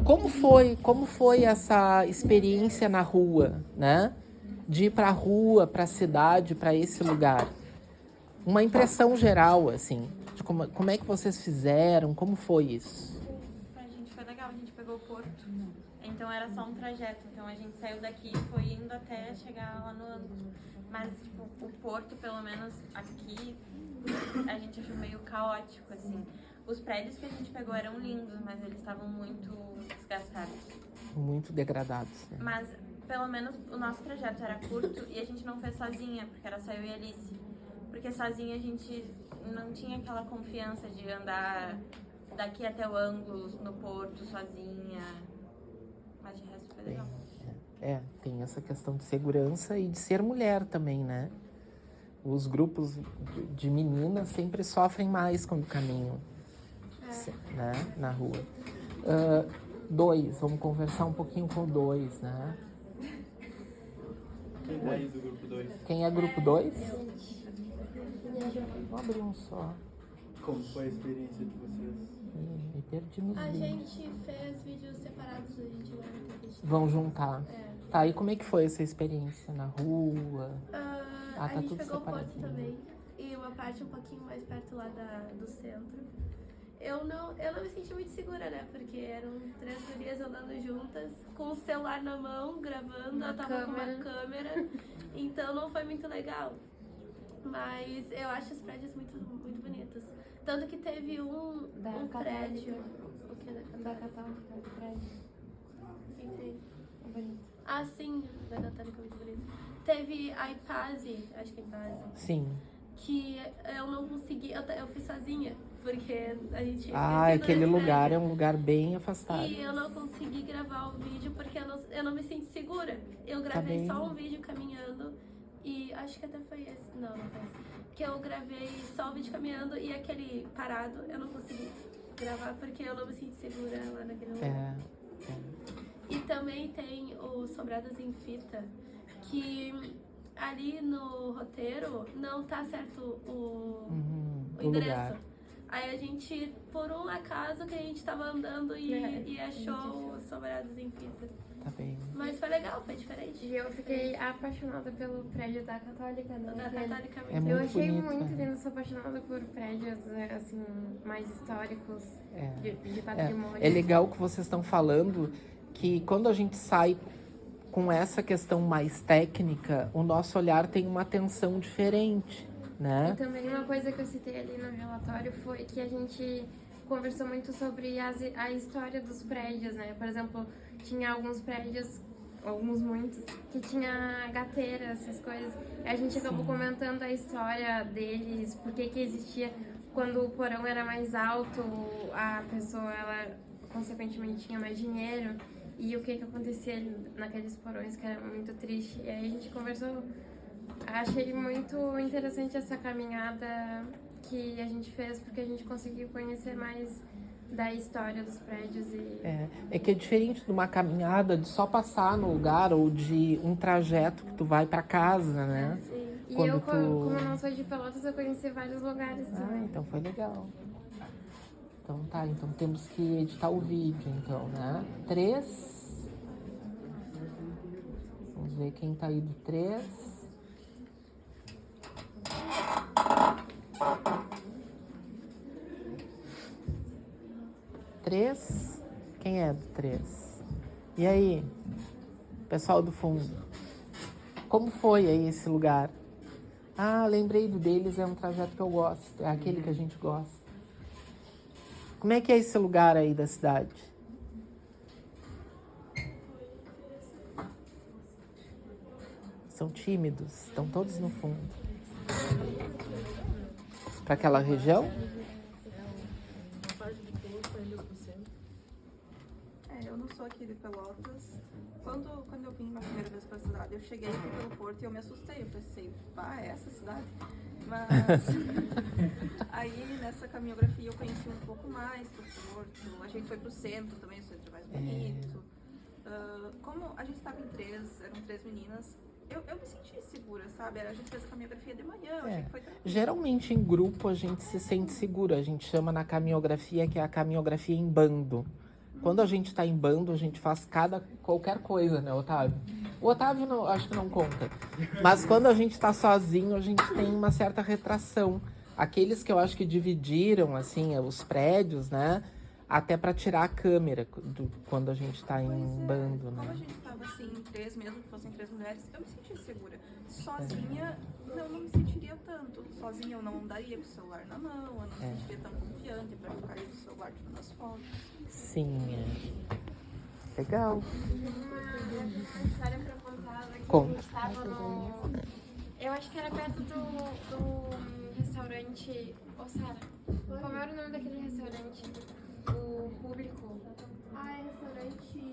Como foi essa experiência na rua, né? De ir para a rua, para a cidade, para esse lugar? Uma impressão geral, assim, de como é que vocês fizeram, como foi isso? Pra gente foi legal, a gente pegou o Porto, então era só um trajeto, então a gente saiu daqui e foi indo até chegar lá no ângulo. Mas, tipo, o Porto, pelo menos aqui, a gente achou meio caótico, assim. Os prédios que a gente pegou eram lindos, mas eles estavam muito desgastados. Muito degradados, né? Mas, pelo menos, o nosso trajeto era curto e a gente não fez sozinha, porque era só eu e a Alice. Porque sozinha a gente não tinha aquela confiança de andar daqui até o ângulo, no Porto, sozinha. Mas de resto foi legal. Tem essa questão de segurança e de ser mulher também, né? Os grupos de meninas sempre sofrem mais quando caminham, né, na rua. 2, vamos conversar um pouquinho com o 2, né? Quem é aí do grupo 2? Quem é grupo 2? Vou abrir um só. Como foi a experiência de vocês? Me perdi nos A vídeos. gente fez vídeos separados, a gente vai ter que... Vão juntar. Tá, e como é que foi essa experiência na rua? a tá gente tudo pegou o Porto separadinho. também, e uma parte um pouquinho mais perto lá do centro. Eu não me senti muito segura, né? Porque eram 3 gurias andando juntas, com o celular na mão, gravando, eu tava com uma câmera, então não foi muito legal. Mas eu acho os prédios muito, muito bonitos. Tanto que teve um prédio... O que da Católica, do prédio. Entendi. É bonito. Ah, sim, da Católica, muito bonito. Teve a Ipaze, acho que é Ipaze. Sim. Que eu não consegui, eu fui sozinha, porque a gente... aquele lugar é um lugar bem afastado. E eu não consegui gravar o vídeo porque eu não me sinto segura. Eu gravei só um vídeo caminhando e acho que até foi esse. Não foi esse. Que eu gravei só o vídeo caminhando e aquele parado eu não consegui gravar porque eu não me sinto segura lá naquele lugar. E também tem o Sobrados em Fita, que ali no roteiro não tá certo o endereço. Lugar. Aí a gente, por um acaso, que a gente tava andando e achou os Sobrados em Fita. Tá bem. Mas foi legal, foi diferente. E eu fiquei apaixonada pelo prédio da Católica, né? Da Católica É mesmo. Eu muito achei bonito, muito né? lindo, sou apaixonada por prédios, assim, mais históricos, de patrimônio. É legal que vocês estão falando que quando a gente sai com essa questão mais técnica, o nosso olhar tem uma atenção diferente, né? E também uma coisa que eu citei ali no relatório foi que a gente conversou muito sobre a história dos prédios, né? Por exemplo, tinha alguns prédios, muitos, que tinha gateira, essas coisas. E a gente acabou comentando a história deles, por que existia, quando o porão era mais alto, a pessoa, ela consequentemente tinha mais dinheiro. E o que acontecia naqueles porões, que era muito triste. E aí a gente conversou. Achei muito interessante essa caminhada que a gente fez, porque a gente conseguiu conhecer mais da história dos prédios. É que é diferente de uma caminhada de só passar no lugar ou de um trajeto que tu vai pra casa, né? Sim. E Quando eu, como eu não sou de Pelotas, eu conheci vários lugares. Então foi legal. Então tá, então temos que editar o vídeo, então, né? 3. Vamos ver quem tá aí do 3. Quem é do 3? E aí, pessoal do fundo? Como foi aí esse lugar? Lembrei do deles, é um trajeto que eu gosto, é aquele que a gente gosta. Como é que é esse lugar aí da cidade? São tímidos, estão todos no fundo. Para aquela região? Eu não sou aqui de Pelotas. Quando eu vim a primeira vez para a cidade, eu cheguei aqui pelo Porto e eu me assustei. Eu pensei, é essa cidade? Mas aí nessa caminhografia eu conheci um pouco mais do Porto. A gente foi pro centro também, o centro é mais bonito. Como a gente estava em 3, eram 3 meninas, eu me senti segura, sabe? A gente fez a caminhografia de manhã, eu achei que foi tranquilo. Geralmente em grupo a gente se sente segura. A gente chama na caminhografia que é a caminhografia em bando, quando a gente tá em bando, a gente faz qualquer coisa, né, Otávio? O Otávio não, acho que não conta. Mas quando a gente tá sozinho, a gente tem uma certa retração. Aqueles que eu acho que dividiram, assim, os prédios, né? Até pra tirar a câmera quando a gente tá em bando, Como a né? gente tava assim, em 3, mesmo que fossem 3 mulheres, eu me sentia segura. Sozinha, eu não me sentiria tanto. Sozinha eu não andaria com o celular na mão, eu não me sentiria tão confiante pra ficar aí com o celular tirando as fotos. Sim, legal. Uma história pra contar daqui. Conta. A gente tava no... Eu acho que era perto do restaurante... Ô, Sara, como era o nome daquele restaurante? O público? Ah, é restaurante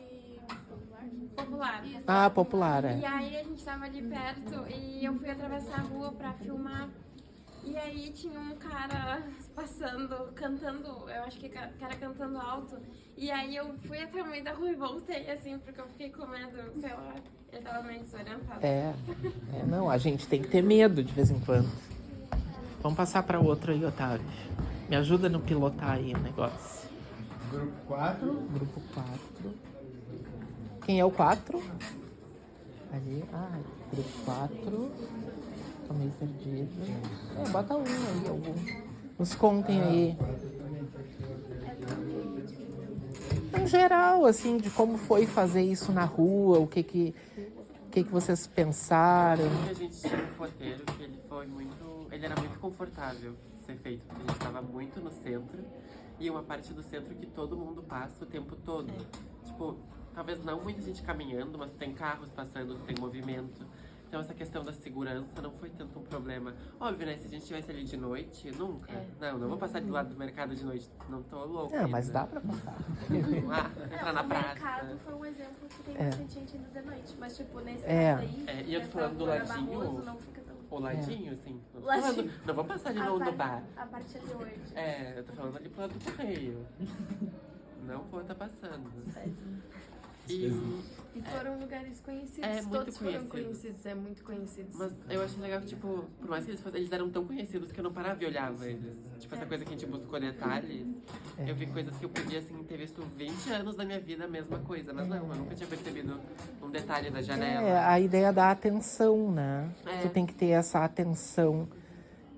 Popular. Ah, popular, E aí a gente tava ali perto e eu fui atravessar a rua pra filmar. E aí tinha um cara passando, cantando, eu acho que cara cantando alto. E aí eu fui até o meio da rua e voltei, assim, porque eu fiquei com medo, sei lá, ele tava meio desorientado. Não, a gente tem que ter medo de vez em quando. Vamos passar para outro aí, Otávio. Me ajuda no pilotar aí o negócio. Grupo 4. Grupo 4. Quem é o 4? Ali, grupo 4. Tô meio perdido. Bota um aí, algum. Nos contem aí. Em geral, assim, de como foi fazer isso na rua, o que vocês pensaram. A gente tinha um roteiro que ele era muito confortável de ser feito, porque a gente estava muito no centro e uma parte do centro que todo mundo passa o tempo todo. Tipo, talvez não muita gente caminhando, mas tem carros passando, tem movimento. Então essa questão da segurança não foi tanto um problema. Óbvio, né? Se a gente estivesse ali de noite, nunca. Não vou passar do lado do mercado de noite, não tô louco. Mas dá pra passar. Entrar na o praça. mercado foi um exemplo que tem bastante gente indo de noite. Mas, tipo, nesse caso aí... E eu tô falando do nessa rua ladinho. Barroso, não fica tão... O ladinho, assim. Ladinho. Não vou passar de novo no bar. A parte ali hoje. Eu tô falando ali pro lado do correio. Não vou estar passando. E foram lugares conhecidos, muito todos foram conhecidos. conhecidos, muito conhecidos. Mas eu acho legal que, tipo, por mais que eles eram tão conhecidos que eu não parava e olhava eles. Tipo, essa coisa que a gente buscou detalhes. Eu vi coisas que eu podia, assim, ter visto 20 anos da minha vida a mesma coisa. Mas não, eu nunca tinha percebido um detalhe da janela. A ideia da atenção, né? Tu tem que ter essa atenção.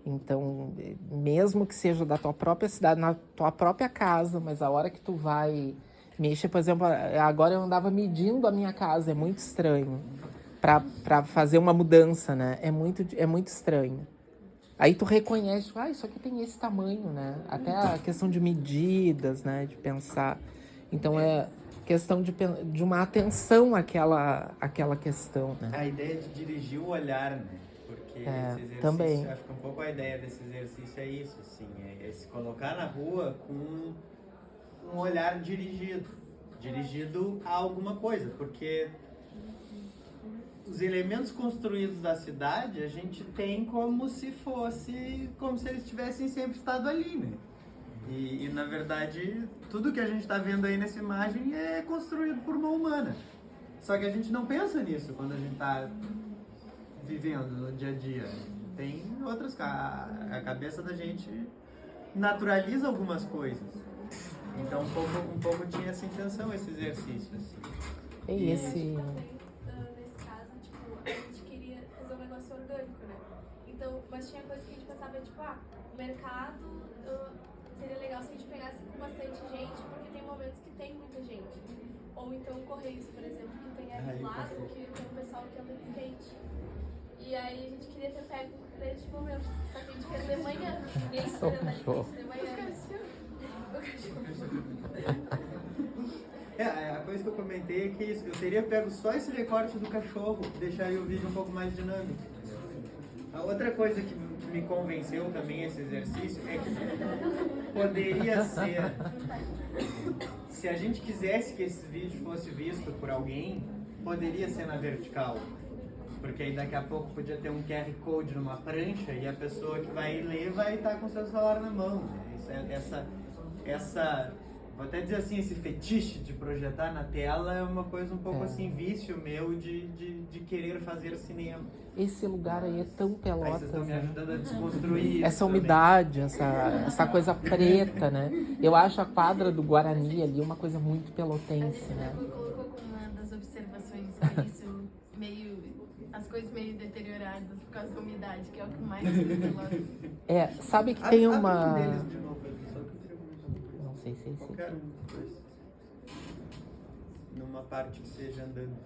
Então, mesmo que seja da tua própria cidade, na tua própria casa, mas a hora que tu vai mexer, por exemplo, agora eu andava medindo a minha casa, é muito estranho. Pra fazer uma mudança, né? É muito estranho. Aí tu reconhece, isso aqui tem esse tamanho, né? Até a questão de medidas, né? De pensar. Então é questão de uma atenção àquela questão, né? A ideia de dirigir o olhar, né? Porque esse exercício, também. acho que um pouco a ideia desse exercício é isso, assim, é se colocar na rua com um olhar dirigido a alguma coisa, porque os elementos construídos da cidade a gente tem como se eles tivessem sempre estado ali, né? E na verdade, tudo que a gente está vendo aí nessa imagem é construído por mão humana. Só que a gente não pensa nisso quando a gente está vivendo no dia a dia. Tem outras... A cabeça da gente naturaliza algumas coisas. Então um pouco tinha essa intenção, esse exercício. Assim. Nesse caso, tipo, a gente queria fazer um negócio orgânico, né? Então, mas tinha coisa que a gente pensava, tipo, o mercado seria legal se a gente pegasse com bastante gente, porque tem momentos que tem muita gente. Ou então o Correios, por exemplo, que tem ali do lado, que tem um pessoal que anda de skate. E aí a gente queria ter pego nesse momento, só que a gente fez de manhã. Ninguém esperando ali, de manhã. A coisa que eu comentei é que eu teria pego só esse recorte do cachorro, que deixaria o vídeo um pouco mais dinâmico. A outra coisa que me convenceu também esse exercício é que poderia ser, se a gente quisesse que esse vídeo fosse visto por alguém, poderia ser na vertical. Porque aí daqui a pouco podia ter um QR Code numa prancha e a pessoa que vai ler vai estar com o seu celular na mão. Né? vou até dizer assim, esse fetiche de projetar na tela é uma coisa um pouco assim, vício meu de querer fazer cinema. Esse lugar aí é tão Aí Pelotas, vocês estão me né? ajudando a desconstruir isso Essa também. umidade, essa coisa preta, né? Eu acho a quadra do Guarani ali uma coisa muito pelotense, né? Colocou como uma das observações que isso meio. As coisas meio deterioradas por causa da umidade, que é o que mais tem em Pelotas. É, sabe que tem Abre uma... um deles de novo, só que eu queria muito. Não sei se é esse aqui. Qualquer um dos dois. Numa parte que seja andando.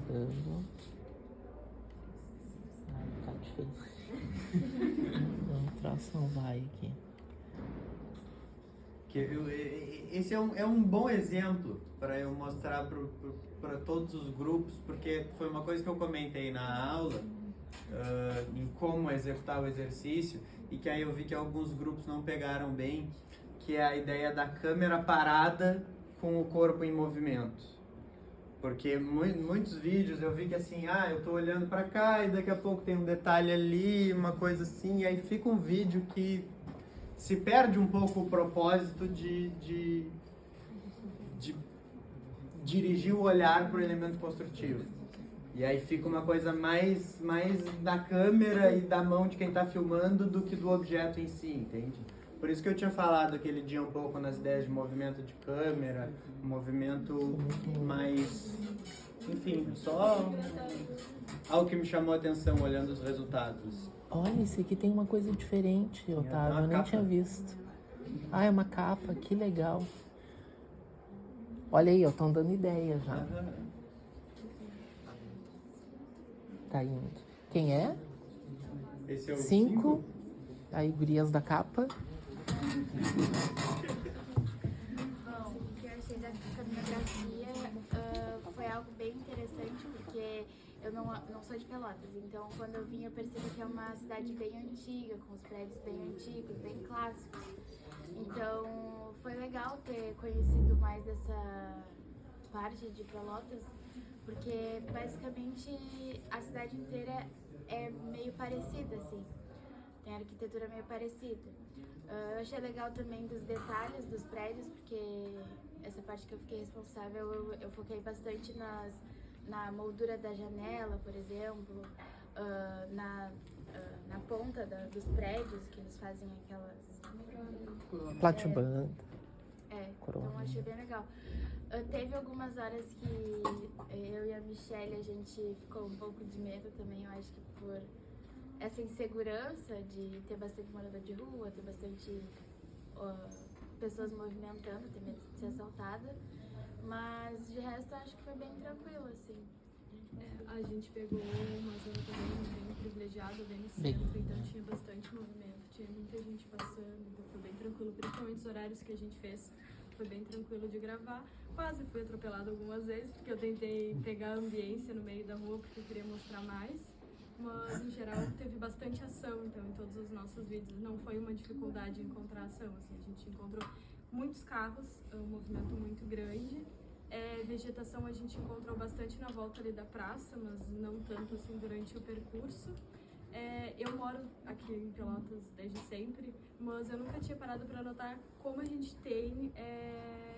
Andando. Ai, tá difícil. Não, o traço não vai aqui. Esse é um bom exemplo para eu mostrar para todos os grupos, porque foi uma coisa que eu comentei na aula, em como executar o exercício, e que aí eu vi que alguns grupos não pegaram bem, que é a ideia da câmera parada com o corpo em movimento. Porque muitos vídeos eu vi que assim, eu tô olhando para cá e daqui a pouco tem um detalhe ali, uma coisa assim, e aí fica um vídeo que se perde um pouco o propósito de dirigir o olhar para o elemento construtivo. E aí fica uma coisa mais da câmera e da mão de quem está filmando do que do objeto em si, entende? Por isso que eu tinha falado aquele dia um pouco nas ideias de movimento de câmera, movimento mais... Enfim, só algo que me chamou a atenção olhando os resultados. Olha, esse aqui tem uma coisa diferente, Otávio. Eu nem capa. tinha visto. Ah, é uma capa, que legal. Olha aí, eu tô dando ideia já. Tá indo. Quem é? Esse é o 5. Aí, gurias da capa. Bom, o que eu achei da caminografia foi algo bem interessante, porque eu não sou de Pelotas, então quando eu vim eu percebi que é uma cidade bem antiga, com os prédios bem antigos, bem clássicos. Então foi legal ter conhecido mais dessa parte de Pelotas, porque basicamente a cidade inteira é meio parecida, assim. Tem arquitetura meio parecida. Eu achei legal também dos detalhes dos prédios, porque essa parte que eu fiquei responsável, eu foquei bastante na moldura da janela, por exemplo, na ponta dos prédios, que eles fazem aquelas... Platibanda. Então achei bem legal. Teve algumas horas que eu e a Michelle, a gente ficou um pouco de medo também, eu acho que por essa insegurança de ter bastante morador de rua, ter bastante pessoas movimentando, ter medo de ser assaltada, mas de resto eu acho que foi bem tranquilo, assim. A gente pegou uma zona também bem privilegiada, bem no centro, então tinha bastante movimento, tinha muita gente passando, então foi bem tranquilo, principalmente os horários que a gente fez, foi bem tranquilo de gravar. Quase fui atropelada algumas vezes, porque eu tentei pegar a ambiência no meio da rua, porque eu queria mostrar mais, mas em geral teve bastante ação, então em todos os nossos vídeos não foi uma dificuldade encontrar ação, assim, a gente encontrou muitos carros, um movimento muito grande. Vegetação a gente encontrou bastante na volta ali da praça, mas não tanto assim durante o percurso. Eu moro aqui em Pelotas desde sempre, mas eu nunca tinha parado para notar como a gente tem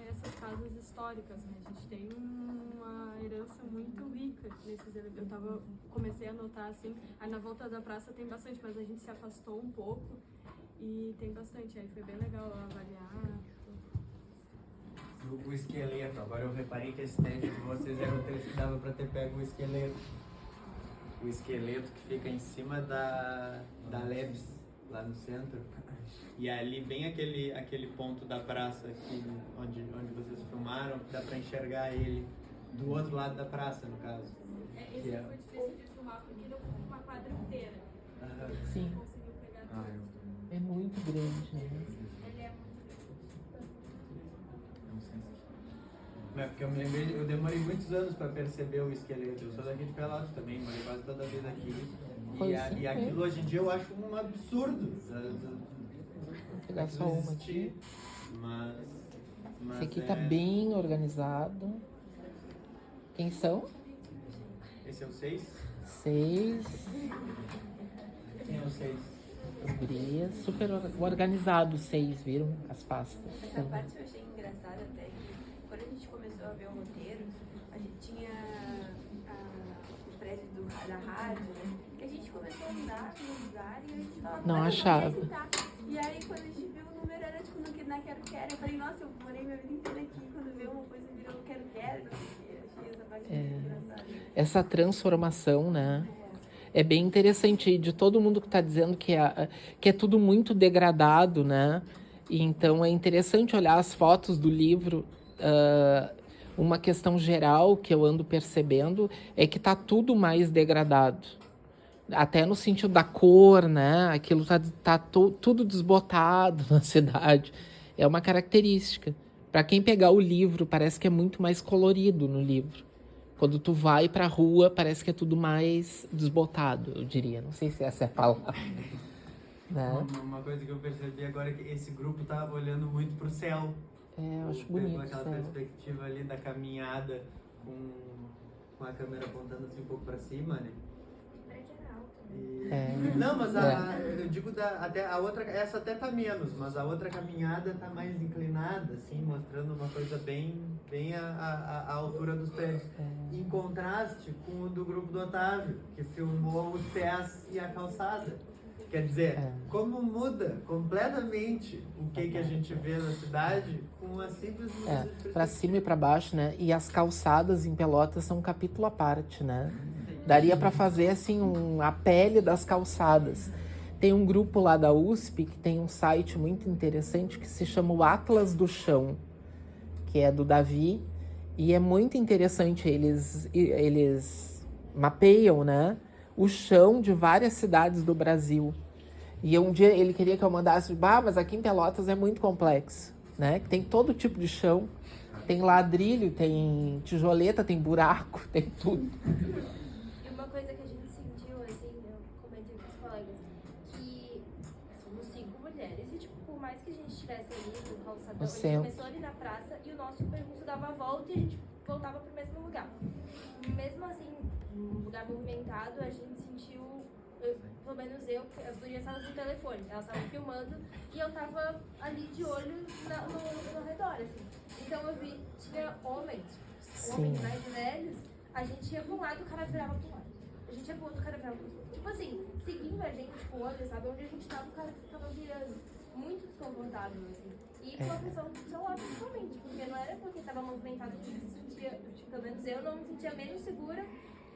essas casas históricas, né? A gente tem uma herança muito rica nesses elementos. Comecei a notar assim, aí na volta da praça tem bastante, mas a gente se afastou um pouco e tem bastante, aí foi bem legal avaliar. O esqueleto, agora eu reparei que esse teste de vocês era o trecho que dava pra ter pego o esqueleto. O esqueleto que fica em cima da Lebes, lá no centro. E ali, bem aquele ponto da praça aqui, onde vocês filmaram, dá pra enxergar ele do outro lado da praça, no caso. Esse foi difícil de filmar porque ele ocupa uma quadra inteira. Sim. Conseguiu pegar É muito grande, né? Ele é muito Não, porque eu me lembrei, eu demorei muitos anos para perceber o esqueleto. Eu sou daqui de Pelotas também, morei quase toda a vida aqui. E aquilo hoje em dia eu acho um absurdo. Vou pegar só uma aqui. Mas Esse aqui tá bem organizado. Quem são? Esse é o 6? 6. Quem é o 6? As gurias super organizados, 6, viram? As pastas. Essa parte eu achei engraçada até que quando a gente começou a ver o roteiro, a gente tinha o prédio da rádio, né? E a gente começou a andar no lugar e a gente falava, Não "Mas achava." onde é que tá?" E aí quando a gente viu o número era tipo na Quero Quero. Eu falei, nossa, eu morei minha vida inteira aqui, quando veio uma coisa virou Quero Quero, não sei o quê. Achei essa parte muito engraçada. Essa transformação, né? É bem interessante, de todo mundo que está dizendo que é tudo muito degradado, né? E então é interessante olhar as fotos do livro. Uma questão geral que eu ando percebendo é que está tudo mais degradado. Até no sentido da cor, né? Aquilo tá tudo desbotado na cidade. É uma característica. Para quem pegar o livro, parece que é muito mais colorido no livro. Quando tu vai pra rua, parece que é tudo mais desbotado, eu diria. Não sei se essa é a palavra. Né? Uma coisa que eu percebi agora é que esse grupo tá olhando muito pro céu. Eu acho bonito. Aquela perspectiva ali da caminhada com a câmera apontando assim um pouco pra cima, né? Não, mas eu digo até a outra, essa até tá menos, mas a outra caminhada tá mais inclinada, assim, mostrando uma coisa bem à altura dos prédios. Em contraste com o do grupo do Otávio, que filmou os pés e a calçada. Quer dizer, como muda completamente o que a gente vê na cidade com uma simples mudança de perspectiva. Pra cima e pra baixo, né? E as calçadas em Pelotas são um capítulo à parte, né? Daria para fazer assim a pele das calçadas. Tem um grupo lá da USP que tem um site muito interessante que se chama o Atlas do Chão, que é do Davi, e é muito interessante. Eles mapeiam, né, o chão de várias cidades do Brasil. E um dia ele queria que eu mandasse, mas aqui em Pelotas é muito complexo, né? Que tem todo tipo de chão, tem ladrilho, tem tijoleta, tem buraco, tem tudo. Uma coisa que a gente sentiu, assim, eu comentei com os colegas, que somos 5 mulheres e, tipo, por mais que a gente estivesse ali no calçadão, a gente começou ali na praça e o nosso percurso dava a volta e a gente voltava pro mesmo lugar. Mesmo assim, um lugar movimentado, a gente sentiu, pelo menos eu, as gurias estavam com o telefone, elas estavam filmando e eu tava ali de olho no redor, assim. Então eu vi, tinha homens mais velhos, a gente ia pra um lado e o cara virava pro lado. A gente ia pro outro, o cara virava pro outro. Tipo assim, seguindo a gente, tipo, olha, sabe? Onde a gente tava, o cara ficava virando. Muito desconfortável, assim. E com a pressão do celular, principalmente. Porque não era porque tava movimentado que a gente se sentia, pelo menos eu não me sentia menos segura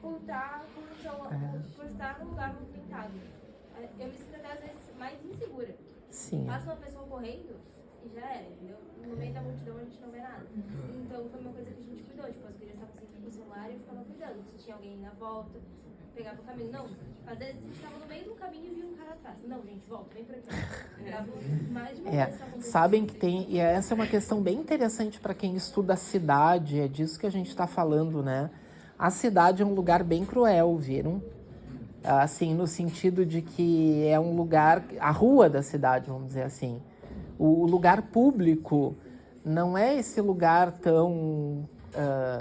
por estar com o celular, por estar num lugar movimentado. Eu me sinto até às vezes mais insegura. Sim. Passa uma pessoa correndo e já era, entendeu? No meio da multidão a gente não vê nada. Então foi uma coisa que a gente cuidou. Tipo, as crianças estavam sempre com o celular e eu ficava cuidando. Se tinha alguém na volta, pegava o caminho. Não, às vezes a gente estava no meio do caminho e via um cara atrás. Não, gente, volta, vem por aqui. Dava mais de uma vez pra acontecer. Sabem que tem, e essa é uma questão bem interessante para quem estuda a cidade, é disso que a gente está falando, né? A cidade é um lugar bem cruel, viram? Assim, no sentido de que é um lugar, a rua da cidade, vamos dizer assim. O lugar público não é esse lugar tão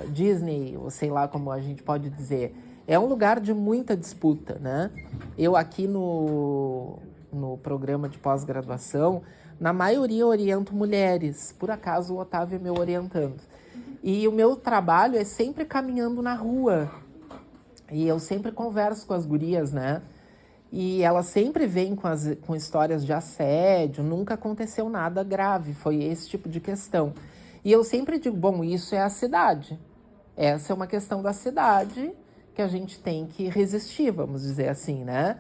Disney, ou sei lá como a gente pode dizer. É um lugar de muita disputa, né? Eu aqui no programa de pós-graduação, na maioria oriento mulheres. Por acaso o Otávio é meu orientando. E o meu trabalho é sempre caminhando na rua. E eu sempre converso com as gurias, né? E elas sempre vêm com histórias de assédio, nunca aconteceu nada grave, foi esse tipo de questão. E eu sempre digo, bom, isso é a cidade. Essa é uma questão da cidade que a gente tem que resistir, vamos dizer assim, né?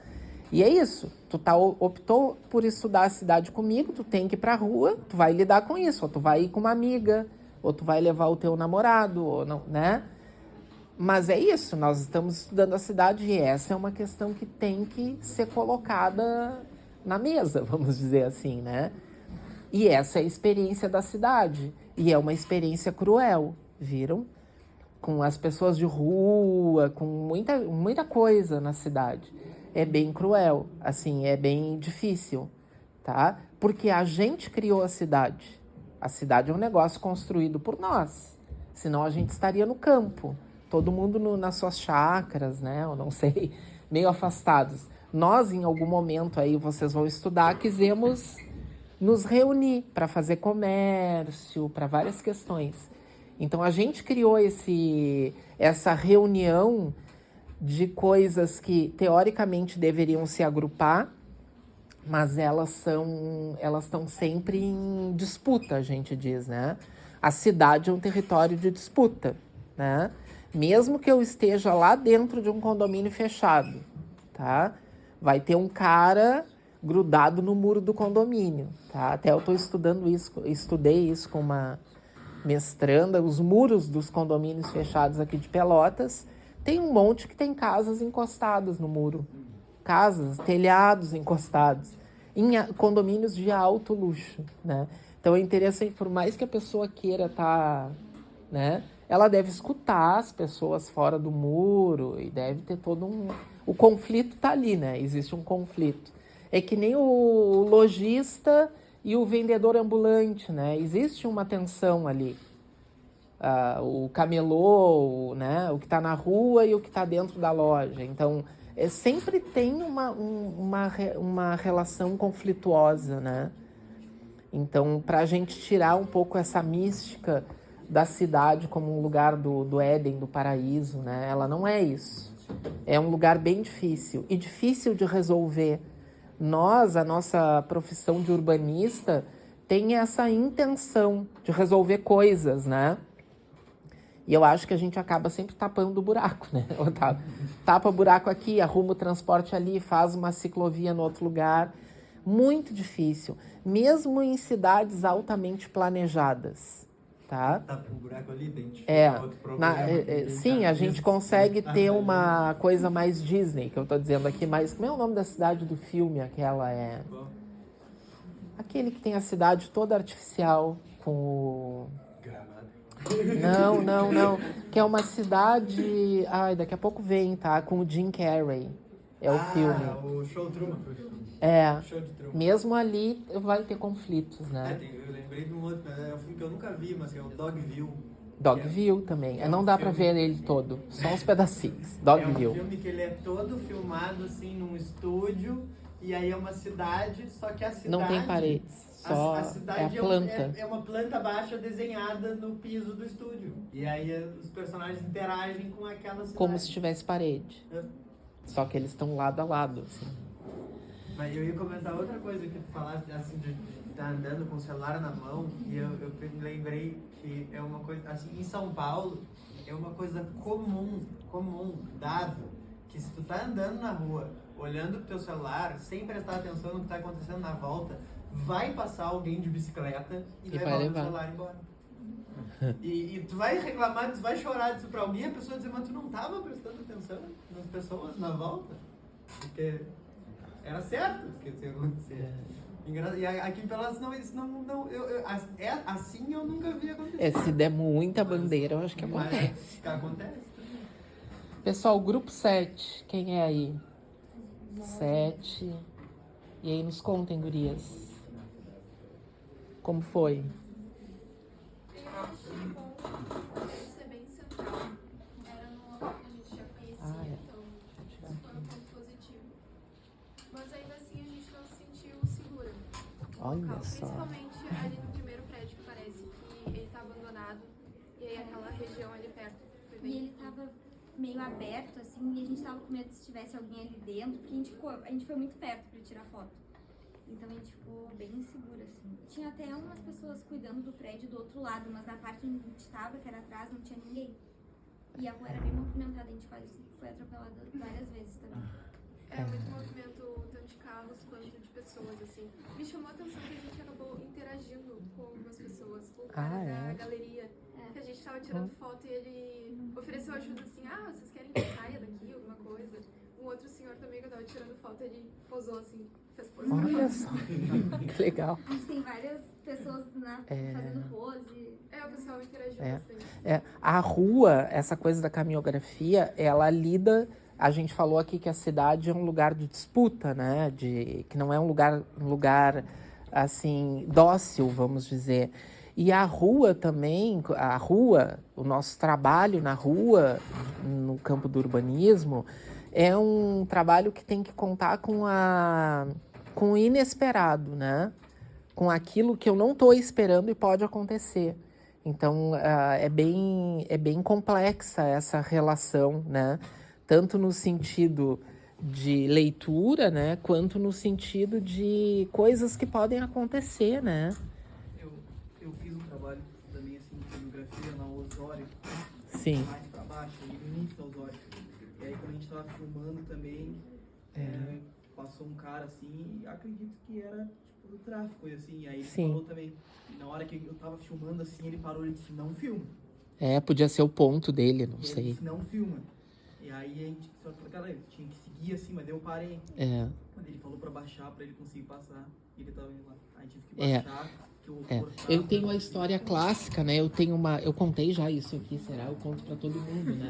E é isso, tu optou por estudar a cidade comigo, tu tem que ir pra rua, tu vai lidar com isso, ou tu vai ir com uma amiga, ou tu vai levar o teu namorado, ou não, né? Mas é isso, nós estamos estudando a cidade e essa é uma questão que tem que ser colocada na mesa, vamos dizer assim, né? E essa é a experiência da cidade. E é uma experiência cruel, viram? Com as pessoas de rua, com muita coisa na cidade. É bem cruel, assim, é bem difícil, tá? Porque a gente criou a cidade. A cidade é um negócio construído por nós. Senão a gente estaria no campo. Todo mundo nas suas chácaras, né? Eu não sei, meio afastados. Nós, em algum momento aí, vocês vão estudar, quisemos nos reunir para fazer comércio, para várias questões. Então, a gente criou essa reunião de coisas que, teoricamente, deveriam se agrupar, mas elas estão sempre em disputa, a gente diz, né? A cidade é um território de disputa, né? Mesmo que eu esteja lá dentro de um condomínio fechado, tá? Vai ter um cara grudado no muro do condomínio, tá? Até eu estou estudei isso com uma mestranda, os muros dos condomínios fechados aqui de Pelotas, tem um monte que tem casas encostadas no muro. Casas, telhados encostados, em condomínios de alto luxo, né? Então é interessante, por mais que a pessoa queira estar, né? Ela deve escutar as pessoas fora do muro e deve ter todo o conflito tá ali, né? Existe um conflito. É que nem o lojista e o vendedor ambulante, né? Existe uma tensão ali. O camelô, né? O que está na rua e o que está dentro da loja. Então, sempre tem uma relação conflituosa, né? Então, para a gente tirar um pouco essa mística da cidade como um lugar do Éden, do paraíso, né? Ela não é isso. É um lugar bem difícil e difícil de resolver. A nossa profissão de urbanista tem essa intenção de resolver coisas, né? E eu acho que a gente acaba sempre tapando o buraco, né? Tapa o buraco aqui, arruma o transporte ali, faz uma ciclovia no outro lugar. Muito difícil. Mesmo em cidades altamente planejadas, tá? Tapa um buraco ali, identifica outro problema. Sim, a gente consegue ter uma coisa mais Disney, que eu tô dizendo aqui, mas como é o nome da cidade do filme? Aquele que tem a cidade toda artificial com o... Não. Que é uma cidade... Ai, daqui a pouco vem, tá? Com o Jim Carrey. É o filme. O Show Truman. Show de Truman. Mesmo ali vai ter conflitos, né? Eu lembrei de um outro, é um filme que eu nunca vi, mas é o Dogville. Dogville também. Não dá pra ver ele todo, só uns pedacinhos. Dogville. É um filme que ele é todo filmado assim num estúdio, e aí é uma cidade, só que a cidade... Não tem paredes. Só a cidade é a planta. É uma planta baixa desenhada no piso do estúdio. E aí os personagens interagem com aquela cidade. Como se tivesse parede. Só que eles estão lado a lado, assim. Mas eu ia comentar outra coisa que tu falaste, assim, de estar andando com o celular na mão. E eu me lembrei que é uma coisa, assim, em São Paulo, é uma coisa comum, dado, que se tu tá andando na rua, olhando pro teu celular, sem prestar atenção no que tá acontecendo na volta, vai passar alguém de bicicleta e levar o celular embora. E tu vai reclamar, tu vai chorar disso pra alguém, a pessoa vai dizer, mas tu não tava prestando atenção nas pessoas na volta? Porque era certo que isso ia acontecer. E aqui em Pelotas, não, isso não assim eu nunca vi acontecer. Se der muita bandeira, eu acho que acontece. Acontece. Pessoal, grupo 7, quem é aí? 7. E aí, nos contem, gurias. Como foi? Eu achei bom ser bem central. Era num local que a gente já conhecia, então isso foi um ponto positivo. Mas ainda assim a gente não se sentiu segura. Olha só. Principalmente ali no primeiro prédio, que parece que ele tá abandonado. E aí aquela região ali perto. E ele tava meio aberto, assim, e a gente tava com medo se tivesse alguém ali dentro, porque a gente foi muito perto pra tirar foto. Então a gente ficou bem insegura, assim. Tinha até umas pessoas cuidando do prédio do outro lado, mas na parte onde a gente tava, que era atrás, não tinha ninguém. E a rua era bem movimentada, a gente quase foi atropelada várias vezes também. Muito movimento, tanto de carros quanto de pessoas, assim. Me chamou a atenção que a gente acabou interagindo com algumas pessoas. O cara da galeria, que a gente tava tirando foto e ele ofereceu ajuda assim, vocês querem que eu saia daqui, alguma coisa? Um outro senhor também que eu tava tirando foto, ele posou assim, fez pose. Olha só, que legal. A gente tem várias pessoas fazendo pose. O pessoal interagiu bastante. A rua, essa coisa da caminhografia, ela lida... A gente falou aqui que a cidade é um lugar de disputa, né? Que não é um lugar assim, dócil, vamos dizer. E a rua também, o nosso trabalho na rua, no campo do urbanismo, é um trabalho que tem que contar com o inesperado, né? Com aquilo que eu não estou esperando e pode acontecer. Então, é bem complexa essa relação, né? Tanto no sentido de leitura, né? Quanto no sentido de coisas que podem acontecer, né? Eu fiz um trabalho também, assim, de fotografia na Osório. Sim. Mais pra baixo, ali no início da Osório. E aí, quando a gente tava filmando também, passou um cara, assim, e acredito que era, tipo, do tráfico, assim. E aí ele falou também, na hora que eu tava filmando, assim, ele parou e disse, não filma. Podia ser o ponto dele, não E sei. ele disse, não filma. E aí a gente, só que cara, tinha que seguir assim, mas eu parei. Quando ele falou pra baixar, pra ele conseguir passar, ele tava indo lá. Aí tive que baixar, que eu Eu tenho a história clássica, né? Eu contei já isso aqui, será? Eu conto pra todo mundo, né?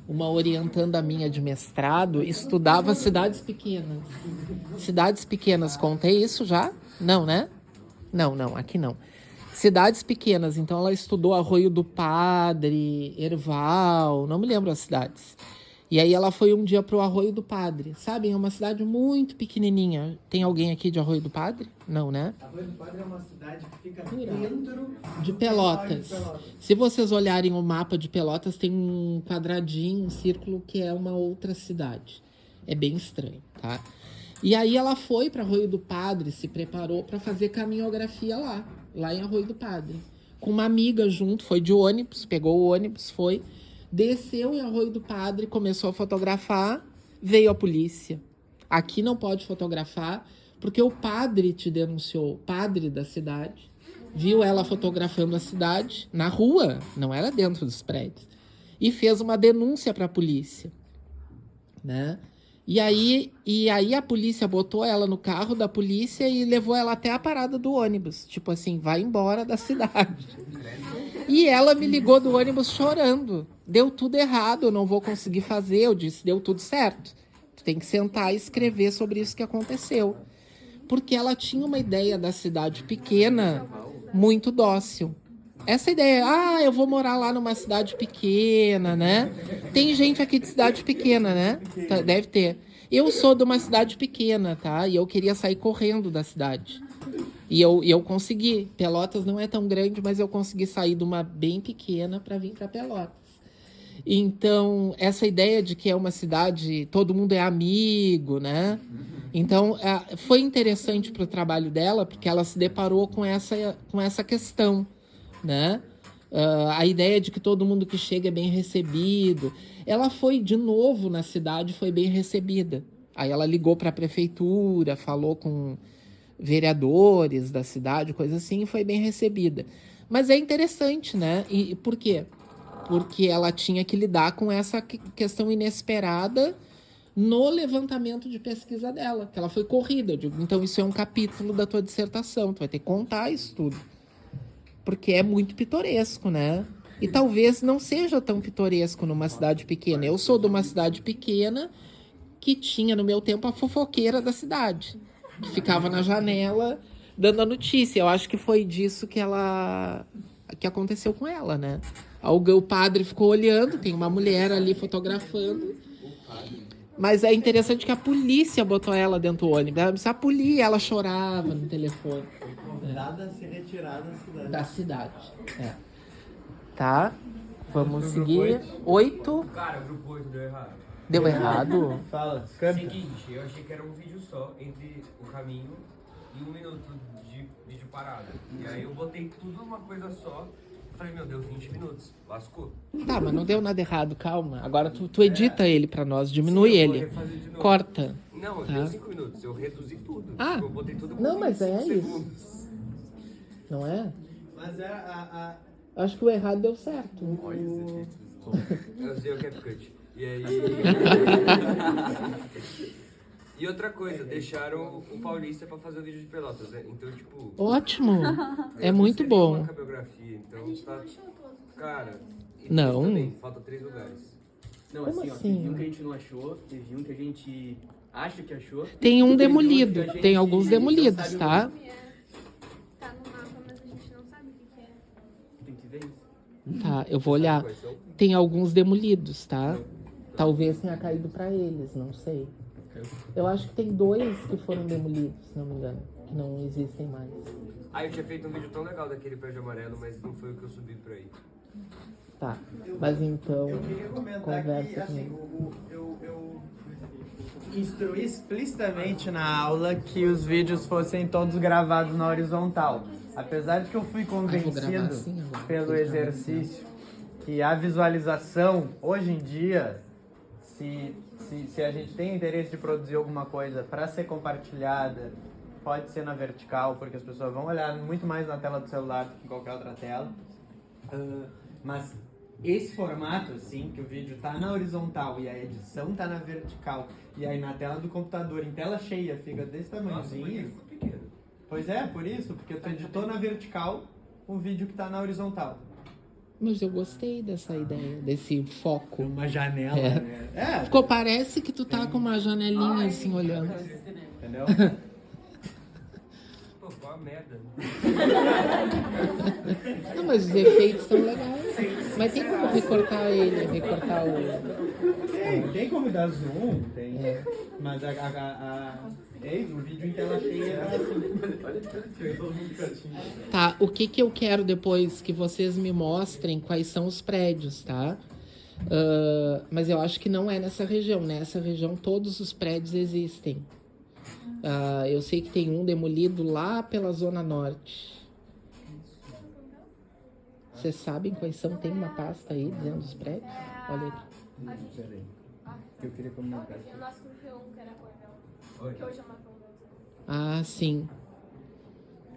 Uma orientanda minha de mestrado estudava cidades pequenas. Cidades pequenas, contei isso já? Não, né? Não, aqui não. Cidades pequenas, então ela estudou Arroio do Padre, Erval, não me lembro as cidades. E aí ela foi um dia pro Arroio do Padre, sabem? É uma cidade muito pequenininha. Tem alguém aqui de Arroio do Padre? Não, né? Arroio do Padre é uma cidade que fica dentro de Pelotas. Se vocês olharem o mapa de Pelotas, tem um quadradinho, um círculo que é uma outra cidade. É bem estranho, tá? E aí ela foi para Arroio do Padre, se preparou para fazer caminhografia lá em Arroio do Padre. Com uma amiga junto, foi de ônibus, pegou o ônibus, foi, desceu em Arroio do Padre, começou a fotografar, veio a polícia. Aqui não pode fotografar, porque o padre te denunciou, o padre da cidade, viu ela fotografando a cidade na rua, não era dentro dos prédios, e fez uma denúncia para a polícia, né? E aí a polícia botou ela no carro da polícia e levou ela até a parada do ônibus. Tipo assim, vai embora da cidade. E ela me ligou do ônibus chorando. Deu tudo errado, eu não vou conseguir fazer. Eu disse, deu tudo certo. Tu tem que sentar e escrever sobre isso que aconteceu. Porque ela tinha uma ideia da cidade pequena muito dócil. Essa ideia, eu vou morar lá numa cidade pequena, né? Tem gente aqui de cidade pequena, né? Deve ter. Eu sou de uma cidade pequena, tá? E eu queria sair correndo da cidade. E eu consegui. Pelotas não é tão grande, mas eu consegui sair de uma bem pequena para vir para Pelotas. Então, essa ideia de que é uma cidade, todo mundo é amigo, né? Então, foi interessante para o trabalho dela, porque ela se deparou com essa questão, né? A ideia de que todo mundo que chega é bem recebido. Ela foi de novo na cidade, foi bem recebida. Aí ela ligou para a prefeitura, falou com vereadores da cidade, coisa assim, e foi bem recebida. Mas é interessante, né? E por quê? Porque ela tinha que lidar com essa questão inesperada no levantamento de pesquisa dela, que ela foi corrida. Eu digo, então isso é um capítulo da tua dissertação, tu vai ter que contar isso tudo. Porque é muito pitoresco, né? E talvez não seja tão pitoresco numa cidade pequena. Eu sou de uma cidade pequena que tinha no meu tempo a fofoqueira da cidade, que ficava na janela dando a notícia. Eu acho que foi disso que aconteceu com ela, né? O padre ficou olhando, tem uma mulher ali fotografando. Mas é interessante que a polícia botou ela dentro do ônibus. Ela precisava polir, ela chorava no telefone. Convidada a se retirar da cidade. Tá? Vamos seguir. 8. Cara, o grupo 8 deu errado. Deu errado? Fala. Seguinte, eu achei que era um vídeo só, entre o caminho e 1 minuto de vídeo parado. E aí eu botei tudo numa coisa só. Falei, meu, deu 20 minutos, lascou. Tá, mas não deu nada errado, calma. Agora tu edita ele pra nós, diminui ele. Corta. Não, tá? deu 5 minutos, eu reduzi tudo. Ah, eu botei tudo não, mas é segundos. isso. Não é? Mas acho que o errado deu certo. Eu usei o CapCut. E aí... E outra coisa, deixaram o Paulista pra fazer o vídeo de Pelotas, né? Então, tipo... Ótimo! É muito bom. Uma cabiografia, então tá... Cara... Não. Também, falta 3 lugares. Não, Como assim, ó, assim? teve um que a gente não achou, teve um que a gente acha que achou. Tem um teve demolido, outro que a tem gente alguns não demolidos, sabe o tá? nome. Tá no mapa, mas a gente não sabe o que é. Tem que ver isso. Tá, eu vou olhar. Tem alguns demolidos, tá? Talvez tenha caído para eles, não sei. Eu acho que tem 2 que foram demolidos, se não me engano, que não existem mais. Ah, eu tinha feito um vídeo tão legal daquele prédio amarelo, mas não foi o que eu subi por aí. Tá, mas então, Eu queria comentar conversa aqui, assim, comigo. eu instruí explicitamente na aula que os vídeos fossem todos gravados na horizontal. Apesar de que eu fui convencido assim agora, pelo exercício que a visualização, hoje em dia, se a gente tem interesse de produzir alguma coisa para ser compartilhada, pode ser na vertical, porque as pessoas vão olhar muito mais na tela do celular do que em qualquer outra tela. Mas esse formato, assim, que o vídeo tá na horizontal e a edição tá na vertical, e aí na tela do computador, em tela cheia, fica desse tamanhozinho. Pois é, por isso, porque tu editou na vertical o vídeo que tá na horizontal. Mas eu gostei dessa ideia, desse foco. Uma janela, né? Ficou, parece que tu tá com uma janelinha assim, olhando. Entendeu? Pô, qual a merda? Não, mas os efeitos estão legais. Mas tem como recortar ele, recortar o... Tem como dar zoom, tem. Mas o vídeo em tela cheia é assim. Tá, o que eu quero depois que vocês me mostrem quais são os prédios, tá? Mas eu acho que não é nessa região. Nessa região todos os prédios existem. Eu sei que tem um demolido lá pela Zona Norte. Vocês sabem quais são? Tem uma pasta aí dizendo os prédios? Olha aqui. Peraí. Eu queria comunicar. O nosso grupo P1, que era Coelho, que hoje é uma Coelho. Ah, sim.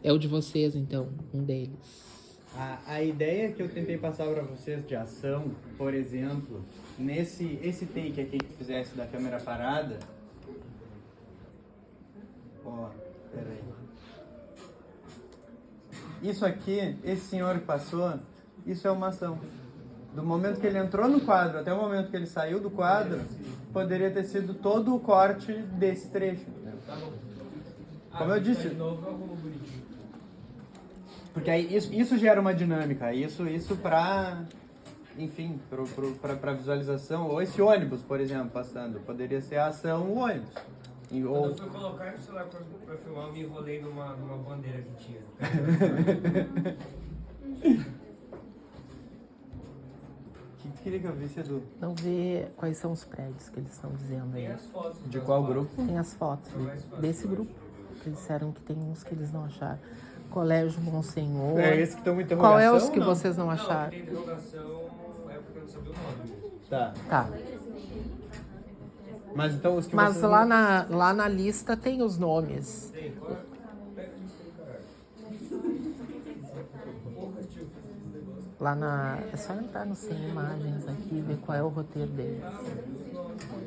É o de vocês, então, um deles. A ideia que eu tentei passar para vocês de ação, por exemplo, esse take aqui que tu fizesse da câmera parada. Ó, peraí. Isso aqui, esse senhor que passou, isso é uma ação. Do momento que ele entrou no quadro até o momento que ele saiu do quadro, poderia ter sido todo o corte desse trecho. Como eu disse. Porque aí isso gera uma dinâmica. Isso para, enfim, para visualização. Ou esse ônibus, por exemplo, passando. Poderia ser a ação o ônibus. Quando eu fui colocar o celular pra filmar, eu me enrolei numa bandeira que tinha. O que tu queria que eu visse, Edu? Não vê quais são os prédios que eles estão dizendo aí. Tem as fotos. De qual grupo? Tem as fotos desse grupo. Que eles disseram que tem uns que eles não acharam. Colégio Monsenhor. É esse que estão em interrogação? Qual é os que não? vocês não acharam? Não, tem interrogação, é porque eu não sabia o nome. Tá. Mas então os que Mas vocês... lá na lista tem os nomes. Tem, pega a lista aí, caralho. Porra, tio. Lá na... É só entrar no Sem Imagens aqui e ver qual é o roteiro deles. Sem Imagens.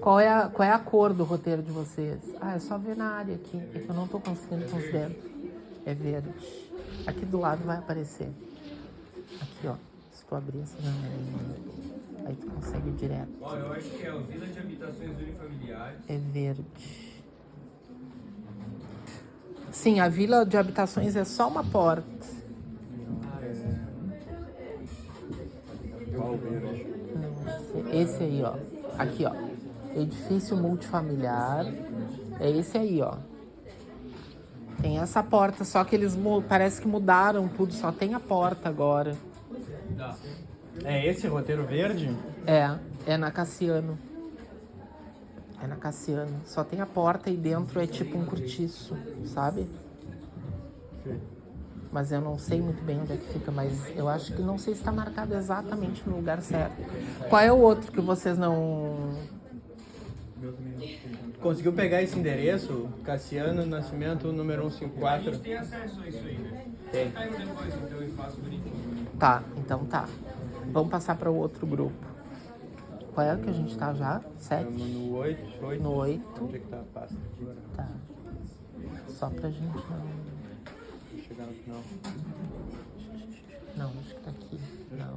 Qual é a cor do roteiro de vocês? É só ver na área aqui, é que eu não tô conseguindo com os dedos. É verde. Aqui do lado vai aparecer. Aqui, ó. Se tu abrir essa janelinha, aí tu consegue ir direto. Ó, eu acho que é o Vila de Habitações Unifamiliares. É verde. Sim, a Vila de Habitações é só uma porta. Esse aí, ó. Aqui, ó. Edifício multifamiliar. É esse aí, ó. Tem essa porta, só que eles parece que mudaram tudo, só tem a porta agora. É esse roteiro verde? É na Cassiano. É na Cassiano. Só tem a porta e dentro é tipo um cortiço, sabe? Mas eu não sei muito bem onde é que fica, mas eu acho que não sei se está marcado exatamente no lugar certo. Qual é o outro que vocês não... Conseguiu pegar esse endereço? Cassiano Nascimento, número 154. A gente tem acesso a isso aí, né? Tem. Caiu depois, então eu faço bonitinho. Tá, então tá. Vamos passar para o outro grupo. Qual é o que a gente tá já? 7? No 8. No 8. Onde é que tá a pasta? Tá. Só pra gente não... Chegar no final. Não, acho que tá aqui. Não.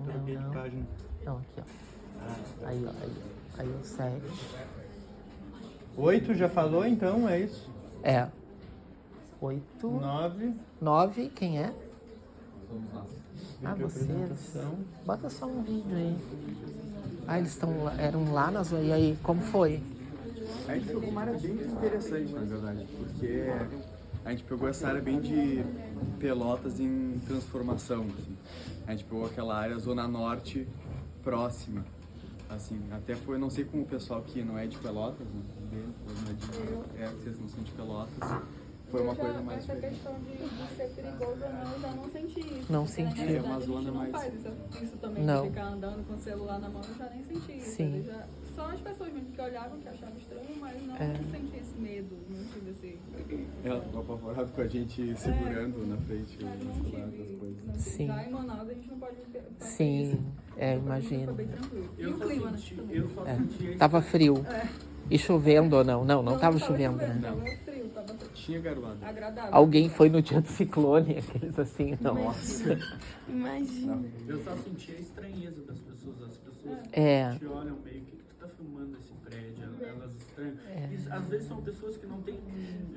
Não, aqui, ó. Aí, ó. Aí o 7. 8 já falou, então, é isso? É. 8. 9. 9, quem é? Somos nós. Ah, vocês. Bota só um vídeo aí. Ah, eles eram lá na zona. E aí, como foi? A gente pegou uma área bem interessante, na verdade, porque a gente pegou essa área bem de Pelotas em transformação, assim. A gente pegou aquela área Zona Norte próxima, assim, até foi, não sei como o pessoal que não é de Pelotas, né, vocês não são de Pelotas, foi uma coisa mais... Essa questão de ser perigoso ou não, eu já não senti isso. Não senti. É uma zona não mais... faz isso também, não. De ficar andando com o celular na mão, eu já nem senti isso. Sim. Só as pessoas mesmo que olhavam, que achavam estranho, mas não senti esse medo, não tive esse... Ela ficou apavorada com a gente segurando na frente o celular das coisas. Sim. Já em Manaus a gente não pode fazer Sim, isso. Imagino. Foi bem tranquilo. E Eu o clima, senti, né? eu só senti... Tava frio. E chovendo ou não? Não tava chovendo, né? Tava frio, tava tinha garoado. agradável. Alguém foi no dia do ciclone, aqueles assim, nossa. Imagina. Eu só senti a estranheza das pessoas. As pessoas te olham meio, o que tu tá filmando esse prédio? Elas estranham. E, às vezes são pessoas que não têm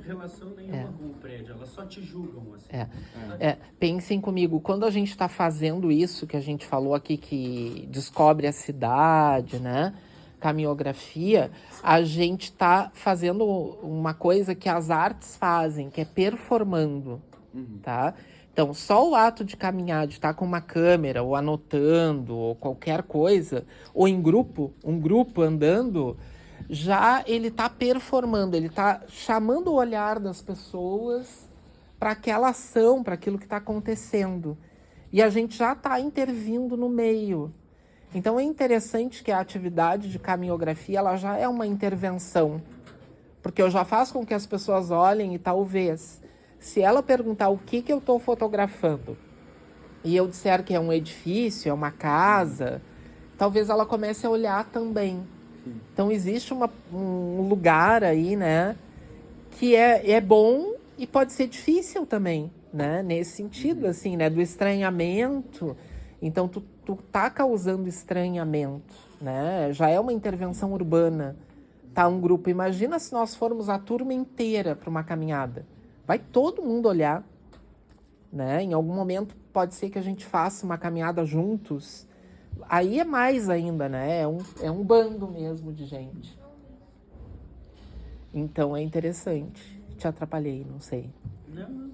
relação nenhuma com o prédio, elas só te julgam, assim. Pensem comigo, quando a gente está fazendo isso, que a gente falou aqui, que descobre a cidade, né? Caminhografia, a gente está fazendo uma coisa que as artes fazem, que é performando, tá? Então, só o ato de caminhar, de estar com uma câmera, ou anotando, ou qualquer coisa, ou em grupo, um grupo andando, já ele está performando, ele está chamando o olhar das pessoas para aquela ação, para aquilo que está acontecendo. E a gente já está intervindo no meio. Então é interessante que a atividade de caminhografia ela já é uma intervenção, porque eu já faço com que as pessoas olhem e talvez, se ela perguntar o que eu estou fotografando e eu disser que é um edifício, é uma casa, talvez ela comece a olhar também. Então existe um lugar aí, né, que é bom e pode ser difícil também, né, nesse sentido, assim, né, do estranhamento. Então tu tá causando estranhamento, né? Já é uma intervenção urbana. Tá um grupo. Imagina se nós formos a turma inteira para uma caminhada. Vai todo mundo olhar, né? Em algum momento pode ser que a gente faça uma caminhada juntos. Aí é mais ainda, né? É um bando mesmo de gente. Então é interessante. Te atrapalhei, não sei. Não.